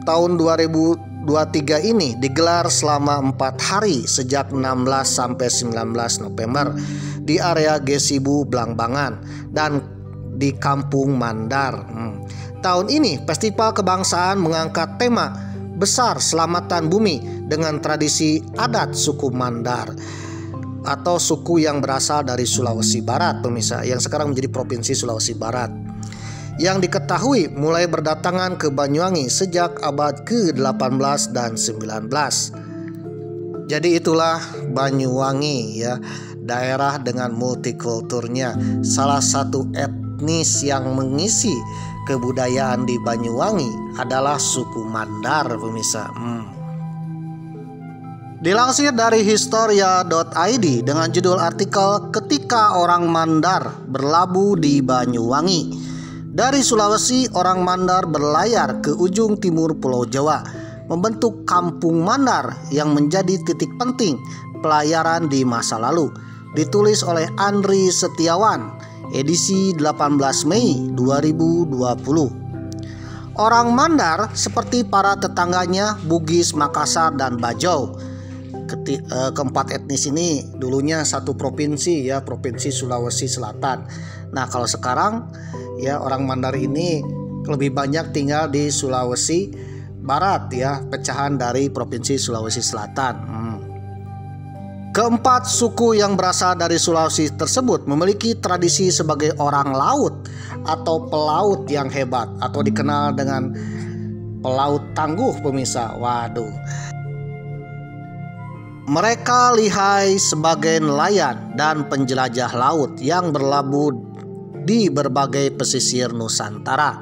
A: tahun 2023 ini digelar selama 4 hari sejak 16 sampai 19 November di area Gesibu Blambangan dan di Kampung Mandar. Tahun ini festival kebangsaan mengangkat tema besar selamatan bumi dengan tradisi adat suku Mandar atau suku yang berasal dari Sulawesi Barat pemirsa, yang sekarang menjadi Provinsi Sulawesi Barat, yang diketahui mulai berdatangan ke Banyuwangi sejak abad ke-18 dan 19. Jadi itulah Banyuwangi ya, daerah dengan multikulturnya. Salah satu etnis yang mengisi kebudayaan di Banyuwangi adalah suku Mandar pemirsa. Dilansir dari historia.id dengan judul artikel Ketika Orang Mandar Berlabuh di Banyuwangi. Dari Sulawesi, orang Mandar berlayar ke ujung timur Pulau Jawa, membentuk Kampung Mandar yang menjadi titik penting pelayaran di masa lalu. Ditulis oleh Andri Setiawan, edisi 18 Mei 2020. Orang Mandar seperti para tetangganya Bugis, Makassar, dan Bajau. Keempat etnis ini dulunya satu provinsi ya, Provinsi Sulawesi Selatan. Nah kalau sekarang ya orang Mandar ini lebih banyak tinggal di Sulawesi Barat ya, pecahan dari Provinsi Sulawesi Selatan. Keempat suku yang berasal dari Sulawesi tersebut memiliki tradisi sebagai orang laut atau pelaut yang hebat, atau dikenal dengan pelaut tangguh pemirsa. Waduh. Mereka lihai sebagai nelayan dan penjelajah laut yang berlabuh di berbagai pesisir Nusantara.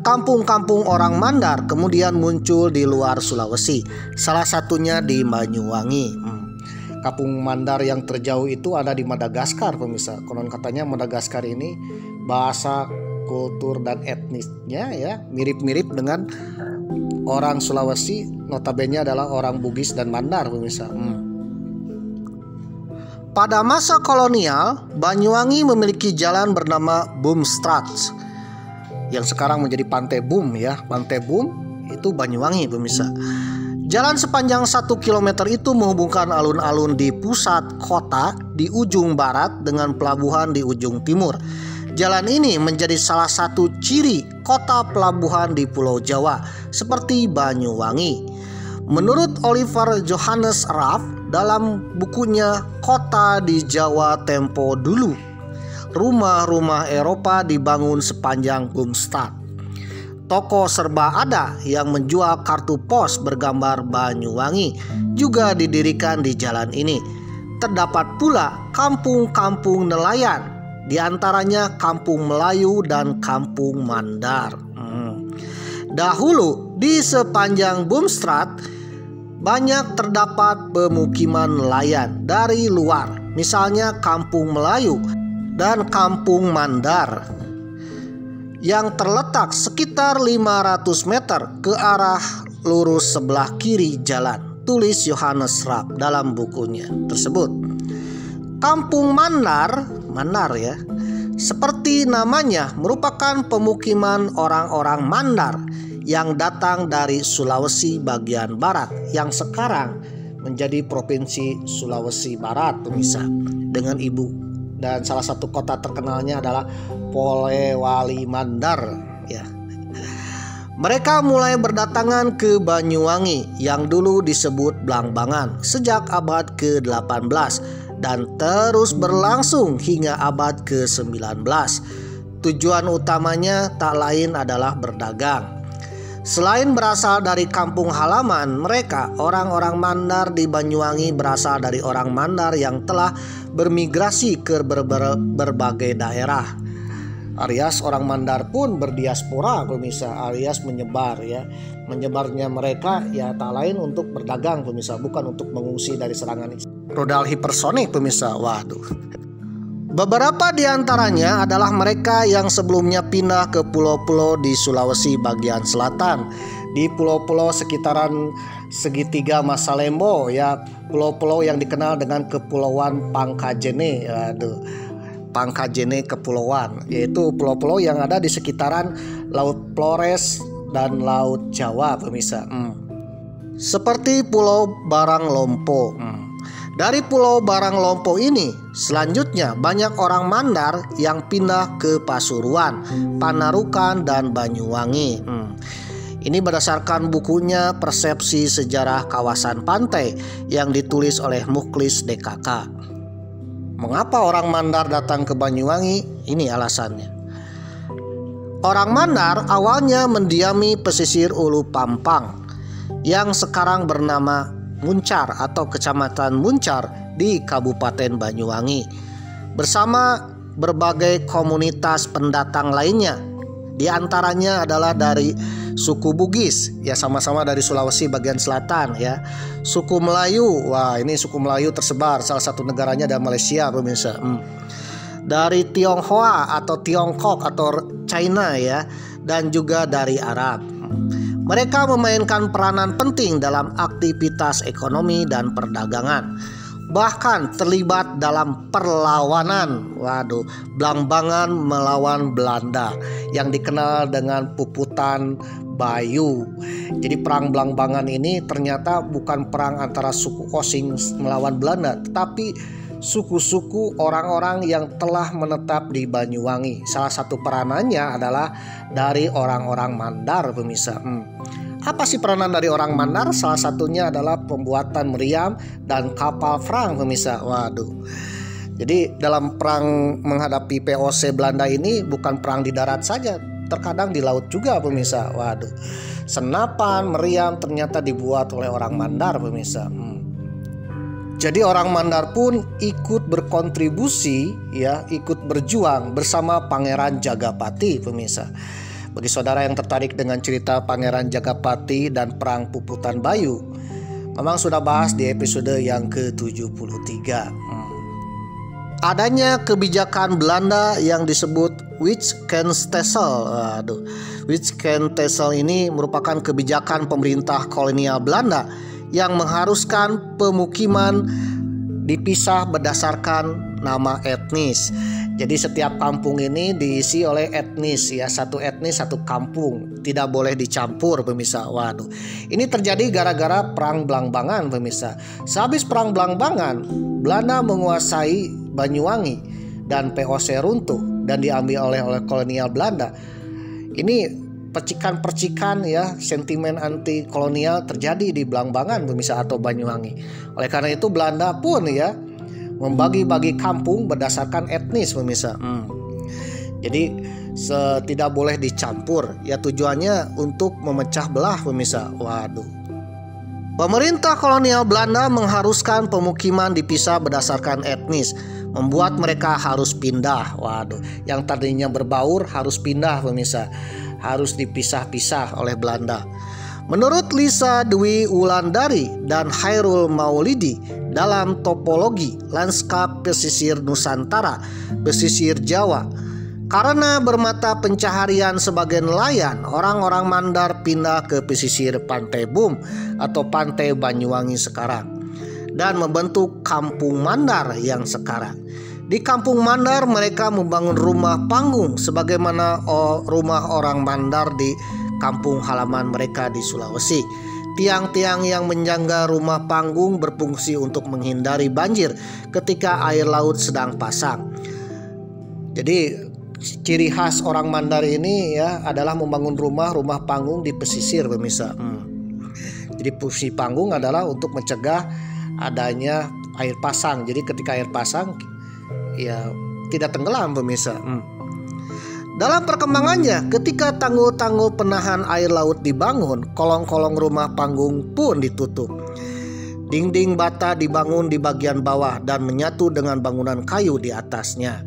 A: Kampung-kampung orang Mandar kemudian muncul di luar Sulawesi, salah satunya di Banyuwangi. Kampung Mandar yang terjauh itu ada di Madagaskar pemirsa. Konon katanya Madagaskar ini bahasa, kultur, dan etnisnya ya mirip-mirip dengan orang Sulawesi, notabene adalah orang Bugis dan Mandar pemirsa. Pada masa kolonial, Banyuwangi memiliki jalan bernama Boomstraat yang sekarang menjadi Pantai Boom ya. Pantai Boom itu Banyuwangi pemirsa. Jalan sepanjang 1 km itu menghubungkan alun-alun di pusat kota di ujung barat dengan pelabuhan di ujung timur. Jalan ini menjadi salah satu ciri kota pelabuhan di Pulau Jawa seperti Banyuwangi. Menurut Oliver Johannes Raff dalam bukunya Kota di Jawa Tempo Dulu, rumah-rumah Eropa dibangun sepanjang Boomstraat. Toko serba ada yang menjual kartu pos bergambar Banyuwangi juga didirikan di jalan ini. Terdapat pula kampung-kampung nelayan, di antaranya Kampung Melayu dan Kampung Mandar. Dahulu di sepanjang Boomstraat banyak terdapat pemukiman nelayan dari luar, misalnya Kampung Melayu dan Kampung Mandar yang terletak sekitar 500 meter ke arah lurus sebelah kiri jalan, tulis Johannes Rapp dalam bukunya tersebut. Kampung Mandar ya, seperti namanya merupakan pemukiman orang-orang Mandar yang datang dari Sulawesi bagian barat yang sekarang menjadi Provinsi Sulawesi Barat, pemirsa, dengan ibu dan salah satu kota terkenalnya adalah Polewali Mandar ya. Mereka mulai berdatangan ke Banyuwangi yang dulu disebut Blambangan sejak abad ke-18 dan terus berlangsung hingga abad ke-19. Tujuan utamanya tak lain adalah berdagang. Selain berasal dari kampung halaman mereka, orang-orang Mandar di Banyuwangi berasal dari orang Mandar yang telah bermigrasi ke berbagai daerah. Alias orang Mandar pun berdiaspora, pemirsa, alias menyebar ya. Menyebarnya mereka ya tak lain untuk berdagang, pemirsa, bukan untuk mengungsi dari serangan rudal hipersonik, pemirsa. Waduh. Beberapa di antaranya adalah mereka yang sebelumnya pindah ke pulau-pulau di Sulawesi bagian selatan, di pulau-pulau sekitaran segitiga Masalembo ya, pulau-pulau yang dikenal dengan Kepulauan Pangkajene. Pangkajene Kepulauan, yaitu pulau-pulau yang ada di sekitaran Laut Flores dan Laut Jawa, pemirsa. Seperti Pulau Baranglompo. Dari Pulau Baranglompo ini selanjutnya banyak orang Mandar yang pindah ke Pasuruan, Panarukan, dan Banyuwangi. Ini berdasarkan bukunya Persepsi Sejarah Kawasan Pantai yang ditulis oleh Mukhlis DKK. Mengapa orang Mandar datang ke Banyuwangi? Ini alasannya. Orang Mandar awalnya mendiami pesisir Ulu Pampang yang sekarang bernama Muncar atau Kecamatan Muncar di Kabupaten Banyuwangi bersama berbagai komunitas pendatang lainnya. Di antaranya adalah dari suku Bugis ya, sama-sama dari Sulawesi bagian selatan ya. Suku Melayu, wah ini suku Melayu tersebar, salah satu negaranya ada Malaysia, pemirsa. Dari Tionghoa atau Tiongkok atau China ya, dan juga dari Arab. Mereka memainkan peranan penting dalam aktivitas ekonomi dan perdagangan, bahkan terlibat dalam perlawanan. Waduh, Blambangan melawan Belanda yang dikenal dengan Puputan Bayu. Jadi perang Blambangan ini ternyata bukan perang antara suku Osing melawan Belanda, tetapi suku-suku orang-orang yang telah menetap di Banyuwangi. Salah satu peranannya adalah dari orang-orang Mandar, pemirsa. Apa sih peranan dari orang Mandar? Salah satunya adalah pembuatan meriam dan kapal perang, pemirsa. Waduh. Jadi dalam perang menghadapi VOC Belanda ini bukan perang di darat saja, terkadang di laut juga, pemirsa. Waduh. Senapan, meriam ternyata dibuat oleh orang Mandar, pemirsa. Jadi orang Mandar pun ikut berkontribusi ya, ikut berjuang bersama Pangeran Jagapati, pemirsa. Bagi saudara yang tertarik dengan cerita Pangeran Jagapati dan Perang Puputan Bayu, memang sudah bahas di episode yang ke-73. Adanya kebijakan Belanda yang disebut Witwatersrand. Witwatersrand ini merupakan kebijakan pemerintah kolonial Belanda yang mengharuskan pemukiman dipisah berdasarkan nama etnis. Jadi setiap kampung ini diisi oleh etnis ya, satu etnis satu kampung, tidak boleh dicampur, pemirsa. Waduh, ini terjadi gara-gara perang Blambangan, pemirsa. Sehabis perang Blambangan, Belanda menguasai Banyuwangi dan VOC runtuh dan diambil oleh kolonial Belanda. Ini percikan-percikan ya, sentimen anti kolonial terjadi di Blambangan, pemirsa, atau Banyuwangi. Oleh karena itu Belanda pun ya membagi-bagi kampung berdasarkan etnis, pemirsa. Jadi tidak boleh dicampur ya, tujuannya untuk memecah belah, pemirsa. Waduh. Pemerintah kolonial Belanda mengharuskan pemukiman dipisah berdasarkan etnis, membuat mereka harus pindah. Waduh, yang tadinya berbaur harus pindah pemirsa, harus dipisah-pisah oleh Belanda. Menurut Lisa Dwi Wulandari dan Hairul Maulidi dalam topologi lanskap pesisir Nusantara, pesisir Jawa, karena bermata pencaharian sebagai nelayan, orang-orang Mandar pindah ke pesisir Pantai Bum atau Pantai Banyuwangi sekarang dan membentuk Kampung Mandar yang sekarang. Di Kampung Mandar mereka membangun rumah panggung sebagaimana rumah orang Mandar di kampung halaman mereka di Sulawesi. Tiang-tiang yang menjangga rumah panggung berfungsi untuk menghindari banjir ketika air laut sedang pasang. Jadi ciri khas orang Mandar ini ya adalah membangun rumah panggung di pesisir pemirsa. Jadi fungsi panggung adalah untuk mencegah adanya air pasang. Jadi ketika air pasang ya tidak tenggelam pemirsa. Dalam perkembangannya, ketika tanggul-tanggul penahan air laut dibangun, kolong-kolong rumah panggung pun ditutup. Dinding bata dibangun di bagian bawah dan menyatu dengan bangunan kayu di atasnya.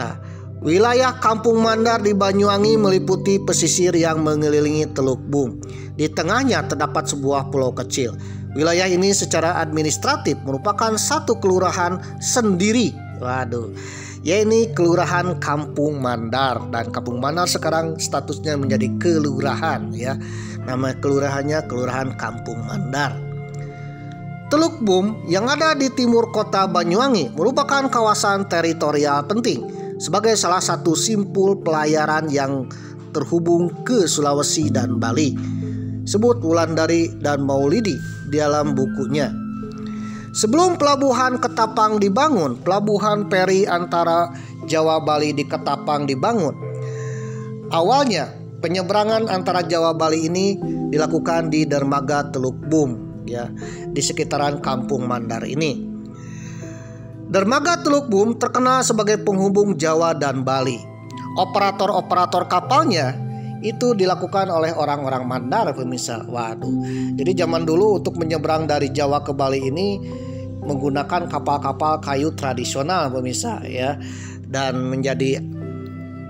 A: Nah, wilayah Kampung Mandar di Banyuwangi meliputi pesisir yang mengelilingi Teluk Bum. Di tengahnya terdapat sebuah pulau kecil. Wilayah ini secara administratif merupakan satu kelurahan sendiri. Waduh, yaitu Kelurahan Kampung Mandar, dan Kampung Mandar sekarang statusnya menjadi kelurahan ya. Nama kelurahannya Kelurahan Kampung Mandar. Teluk Bum yang ada di timur kota Banyuwangi merupakan kawasan teritorial penting sebagai salah satu simpul pelayaran yang terhubung ke Sulawesi dan Bali. Sebut Wulandari dan Maulidi dalam bukunya. Sebelum pelabuhan Ketapang dibangun, pelabuhan feri antara Jawa Bali di Ketapang dibangun. Awalnya penyeberangan antara Jawa Bali ini dilakukan di dermaga Teluk Bum ya, di sekitaran Kampung Mandar ini. Dermaga Teluk Bum terkenal sebagai penghubung Jawa dan Bali. Operator-operator kapalnya itu dilakukan oleh orang-orang Mandar pemirsa. Waduh. Jadi zaman dulu untuk menyeberang dari Jawa ke Bali ini menggunakan kapal-kapal kayu tradisional pemirsa ya. Dan menjadi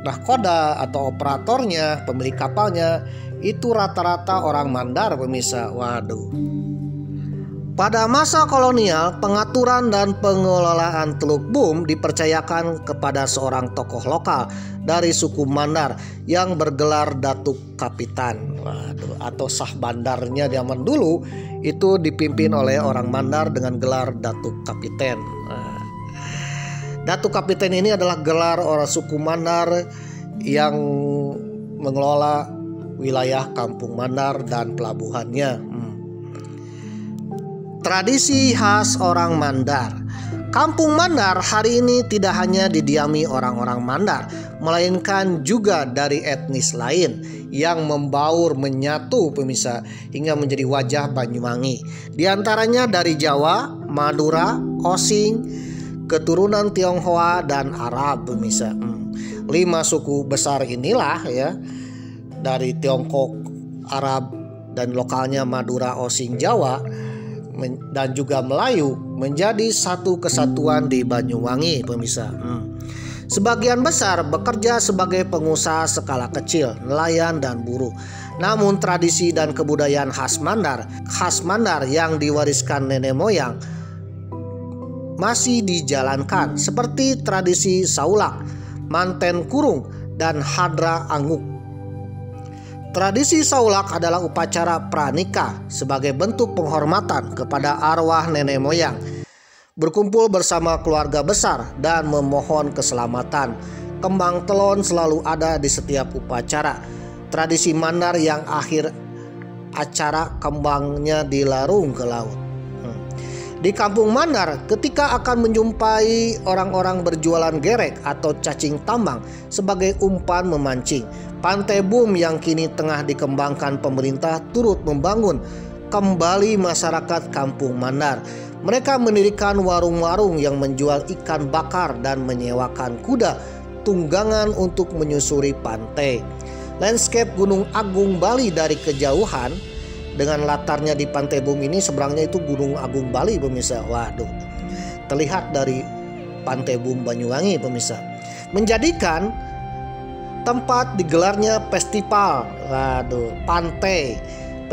A: nahkoda atau operatornya, pemilik kapalnya itu rata-rata orang Mandar pemirsa. Waduh. Pada masa kolonial, pengaturan dan pengelolaan Teluk Bum dipercayakan kepada seorang tokoh lokal dari suku Mandar yang bergelar Datuk Kapitan. Waduh, atau sah bandarnya zaman dulu itu dipimpin oleh orang Mandar dengan gelar Datuk Kapiten. Datuk Kapiten ini adalah gelar orang suku Mandar yang mengelola wilayah Kampung Mandar dan pelabuhannya. Tradisi khas orang Mandar. Kampung Mandar hari ini tidak hanya didiami orang-orang Mandar, melainkan juga dari etnis lain yang membaur menyatu pemirsa hingga menjadi wajah Banyuwangi. Di antaranya dari Jawa, Madura, Osing, keturunan Tionghoa dan Arab pemirsa. 5 suku besar inilah ya, dari Tiongkok, Arab dan lokalnya Madura, Osing, Jawa dan juga Melayu menjadi satu kesatuan di Banyuwangi pemirsa. Sebagian besar bekerja sebagai pengusaha skala kecil, nelayan dan buruh. Namun tradisi dan kebudayaan khas Mandar yang diwariskan nenek moyang masih dijalankan, seperti tradisi saulak, manten kurung, dan hadra anguk. Tradisi saulak adalah upacara pranikah sebagai bentuk penghormatan kepada arwah nenek moyang, berkumpul bersama keluarga besar dan memohon keselamatan. Kembang telon selalu ada di setiap upacara. Tradisi Mandar yang akhir acara kembangnya dilarung ke laut. Di Kampung Mandar, ketika akan menjumpai orang-orang berjualan gerek atau cacing tambang sebagai umpan memancing, Pantai Bum yang kini tengah dikembangkan pemerintah turut membangun kembali masyarakat Kampung Mandar. Mereka mendirikan warung-warung yang menjual ikan bakar dan menyewakan kuda tunggangan untuk menyusuri pantai. Landscape Gunung Agung Bali dari kejauhan dengan latarnya di Pantai Bum ini, seberangnya itu Gunung Agung Bali pemirsa. Waduh, terlihat dari Pantai Bum Banyuwangi pemirsa, menjadikan tempat digelarnya festival, waduh, pantai,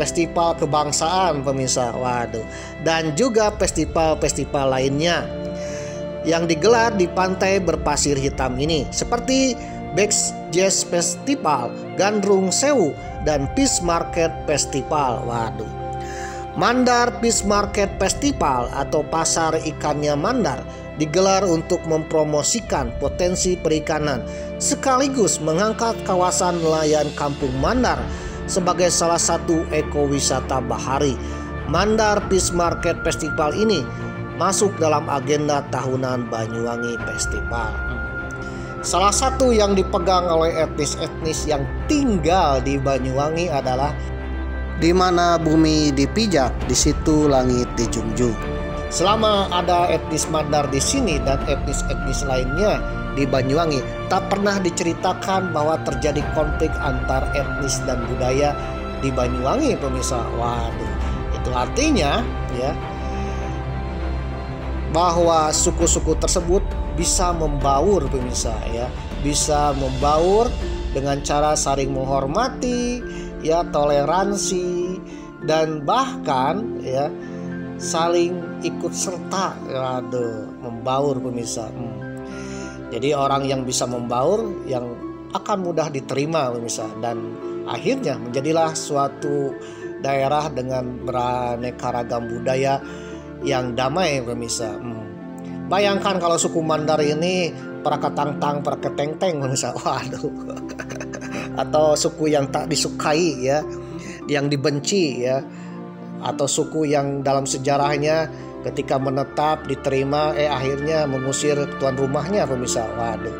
A: festival kebangsaan pemirsa, waduh, dan juga festival-festival lainnya yang digelar di pantai berpasir hitam ini, seperti Bex Jazz Festival, Gandrung Sewu, dan Fish Market Festival. Waduh, Mandar Fish Market Festival atau pasar ikannya Mandar digelar untuk mempromosikan potensi perikanan sekaligus mengangkat kawasan nelayan Kampung Mandar sebagai salah satu ekowisata bahari. Mandar Fish Market Festival ini masuk dalam agenda tahunan Banyuwangi Festival. Salah satu yang dipegang oleh etnis-etnis yang tinggal di Banyuwangi adalah di mana bumi dipijak, di situ langit dijunjung. Selama ada etnis Mandar di sini dan etnis-etnis lainnya di Banyuwangi, tak pernah diceritakan bahwa terjadi konflik antar etnis dan budaya di Banyuwangi pemirsa. Waduh, itu artinya ya bahwa suku-suku tersebut bisa membaur pemirsa ya, bisa membaur dengan cara saling menghormati ya, toleransi, dan bahkan ya saling ikut serta. Aduh, membaur pemirsa. Jadi orang yang bisa membaur yang akan mudah diterima pemirsa, dan akhirnya menjadilah suatu daerah dengan beraneka ragam budaya yang damai pemirsa. Bayangkan kalau suku Mandar ini Prakatangtang, Praketengteng pemirsa. Waduh. Atau suku yang tak disukai ya, yang dibenci ya, atau suku yang dalam sejarahnya ketika menetap diterima akhirnya mengusir tuan rumahnya pemirsa. Waduh.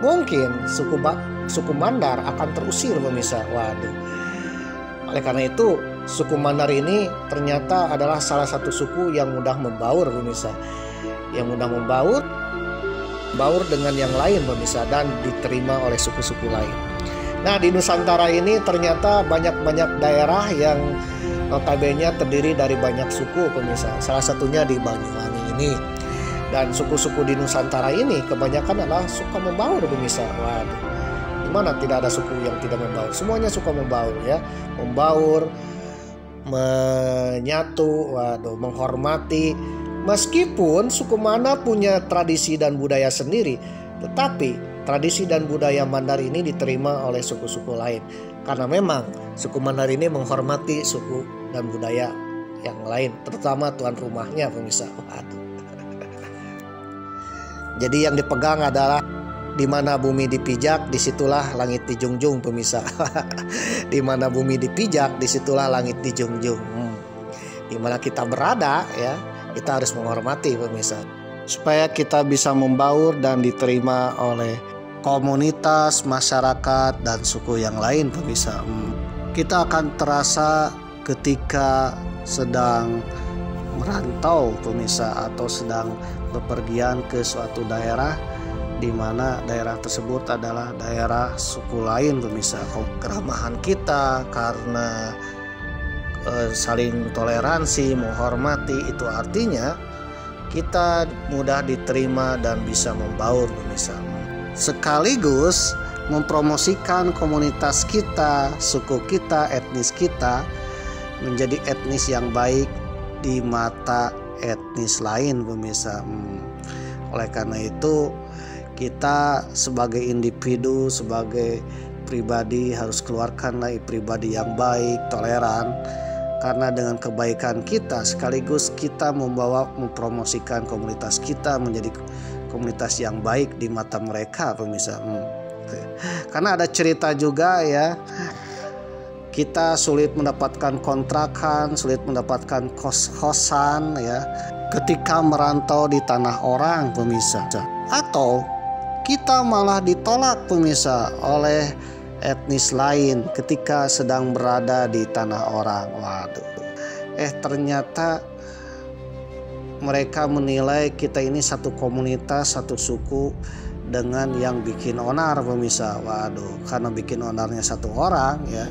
A: Mungkin suku Mandar akan terusir pemirsa. Waduh. Oleh karena itu, suku Mandar ini ternyata adalah salah satu suku yang mudah membaur pemirsa, yang mudah membaur dengan yang lain pemirsa, dan diterima oleh suku-suku lain. Nah, di Nusantara ini ternyata banyak daerah yang notabene terdiri dari banyak suku pemirsa. Salah satunya di Banyuwangi ini. Dan suku-suku di Nusantara ini kebanyakan adalah suka membaur pemirsa. Waduh, dimana tidak ada suku yang tidak membaur? Semuanya suka membaur ya, membaur, menyatu, waduh, menghormati. Meskipun suku mana punya tradisi dan budaya sendiri, tetapi tradisi dan budaya Mandar ini diterima oleh suku-suku lain, karena memang suku Mandar ini menghormati suku dan budaya yang lain, terutama tuan rumahnya pemirsa. Waduh. Jadi yang dipegang adalah di mana bumi dipijak, disitulah langit dijunjung pemirsa. Di mana bumi dipijak, disitulah langit dijunjung. Di mana kita berada ya, kita harus menghormati pemirsa, supaya kita bisa membaur dan diterima oleh komunitas, masyarakat, dan suku yang lain pemirsa. Kita akan terasa ketika sedang merantau pemirsa, atau sedang bepergian ke suatu daerah di mana daerah tersebut adalah daerah suku lain pemirsa. Keramahan kita karena saling toleransi, menghormati, itu artinya kita mudah diterima dan bisa membaur pemirsa. Sekaligus mempromosikan komunitas kita, suku kita, etnis kita menjadi etnis yang baik di mata etnis lain pemirsa. Oleh karena itu, kita sebagai individu, sebagai pribadi harus keluarkanlah pribadi yang baik, toleran, karena dengan kebaikan kita sekaligus kita mempromosikan komunitas kita menjadi komunitas yang baik di mata mereka pemirsa. Karena ada cerita juga ya, kita sulit mendapatkan kontrakan, sulit mendapatkan kos-kosan ya ketika merantau di tanah orang pemirsa, atau kita malah ditolak pemirsa oleh etnis lain ketika sedang berada di tanah orang. Waduh, ternyata mereka menilai kita ini satu komunitas, satu suku dengan yang bikin onar pemirsa. Waduh, karena bikin onarnya satu orang ya,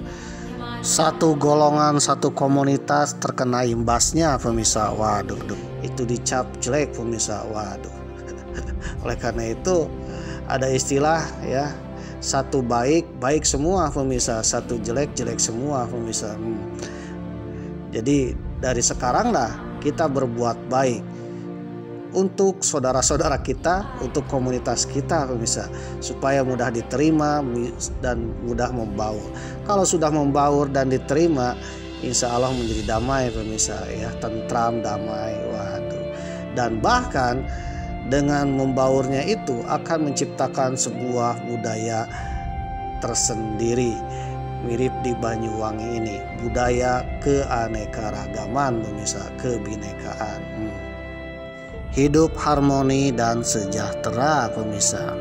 A: satu golongan, satu komunitas terkena imbasnya pemirsa. Waduh, itu dicap jelek pemirsa. Waduh. Oleh karena itu ada istilah ya, satu baik semua pemirsa, satu jelek semua pemirsa. Jadi dari sekarang lah kita berbuat baik untuk saudara-saudara kita, untuk komunitas kita pemirsa, supaya mudah diterima dan mudah membaur. Kalau sudah membaur dan diterima, insya Allah menjadi damai pemirsa ya, tentram, damai. Waduh. Dan bahkan dengan membaurnya itu akan menciptakan sebuah budaya tersendiri, mirip di Banyuwangi ini, budaya keanekaragaman pemirsa, kebinekaan. Hidup harmoni dan sejahtera pemirsa.